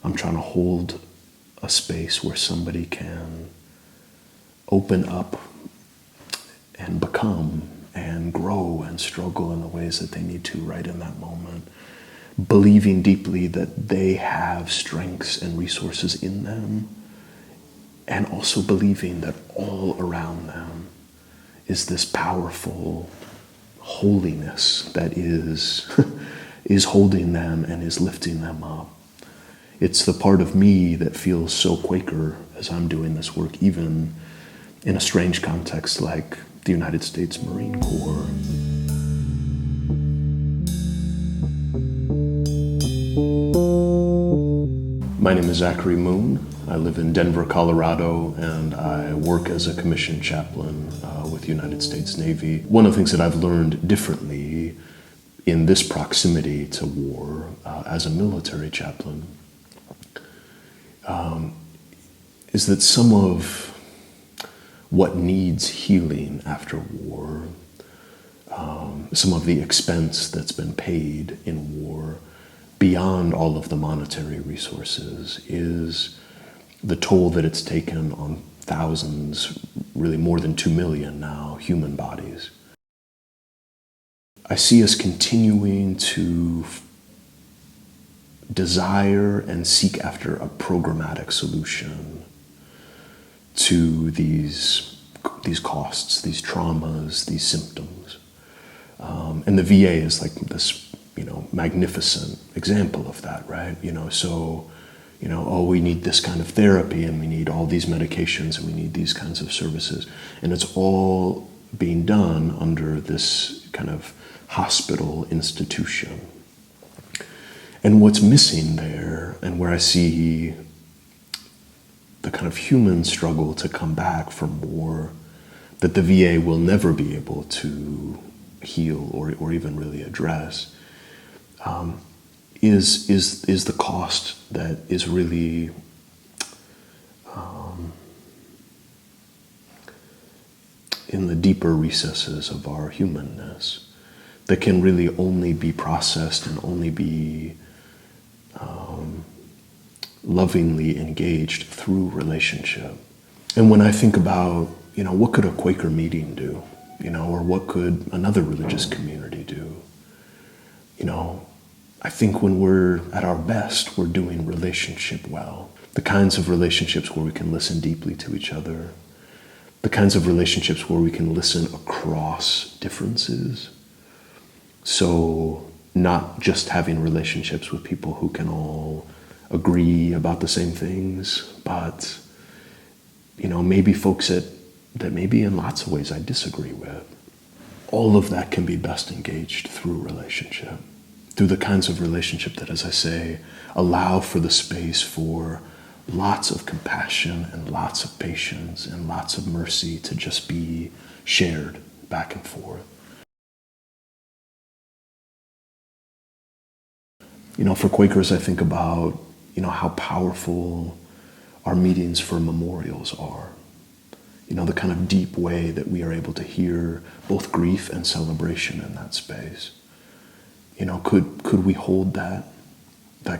I'm trying to hold a space where somebody can open up and become and grow and struggle in the ways that they need to right in that moment, believing deeply that they have strengths and resources in them, and also believing that all around them is this powerful holiness that is is holding them and is lifting them up. It's the part of me that feels so Quaker as I'm doing this work, even in a strange context like the United States Marine Corps. My name is Zac Moon. I live in Denver, Colorado, and I work as a commissioned chaplain with the United States Navy. One of the things that I've learned differently in this proximity to war as a military chaplain is that some of what needs healing after war, some of the expense that's been paid in war, beyond all of the monetary resources, is the toll that it's taken on thousands, really more than 2 million now, human bodies. I see us continuing to desire and seek after a programmatic solution to these costs, these traumas, these symptoms. And the VA is like this, magnificent example of that, right? We need this kind of therapy and we need all these medications and we need these kinds of services. And it's all being done under this kind of hospital institution. And what's missing there, and where I see the kind of human struggle to come back from war that the VA will never be able to heal or even really address, is the cost that is really in the deeper recesses of our humanness, that can really only be processed and only be lovingly engaged through relationship. And when I think about, what could a Quaker meeting do, or what could another religious community do, I think when we're at our best, we're doing relationship well. The kinds of relationships where we can listen deeply to each other, the kinds of relationships where we can listen across differences. So not just having relationships with people who can all agree about the same things, but maybe folks that maybe in lots of ways I disagree with. All of that can be best engaged through relationship, through the kinds of relationship that, as I say, allow for the space for lots of compassion and lots of patience and lots of mercy to just be shared back and forth. For Quakers, I think about, how powerful our meetings for memorials are. The kind of deep way that we are able to hear both grief and celebration in that space. Could we hold that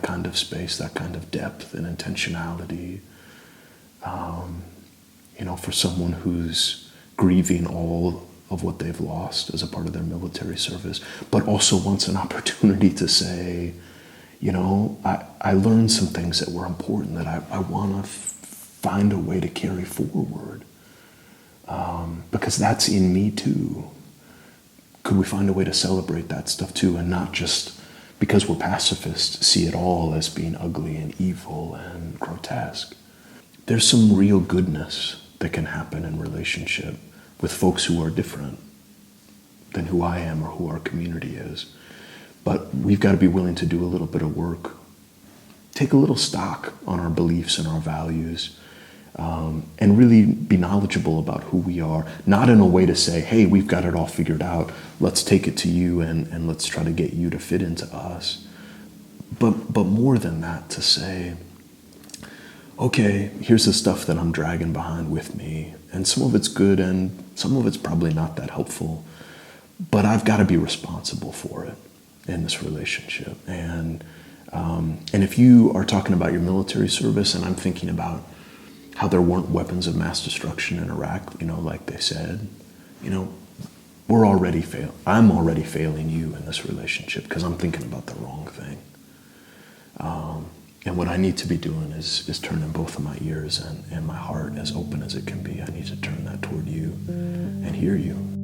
kind of space, that kind of depth and intentionality, for someone who's grieving all of what they've lost as a part of their military service, but also wants an opportunity to say, I learned some things that were important that I want to find a way to carry forward, because that's in me too. Could we find a way to celebrate that stuff too, and not just because we're pacifists see it all as being ugly and evil and grotesque? There's some real goodness that can happen in relationship with folks who are different than who I am or who our community is. But we've got to be willing to do a little bit of work, take a little stock on our beliefs and our values, and really be knowledgeable about who we are, not in a way to say, hey, we've got it all figured out, let's take it to you and let's try to get you to fit into us. But more than that, to say, okay, here's the stuff that I'm dragging behind with me, and some of it's good and some of it's probably not that helpful, but I've got to be responsible for it in this relationship. And And if you are talking about your military service, and I'm thinking about how there weren't weapons of mass destruction in Iraq, like they said, we're already I'm already failing you in this relationship because I'm thinking about the wrong thing. And what I need to be doing is turning both of my ears and my heart as open as it can be. I need to turn that toward you and hear you.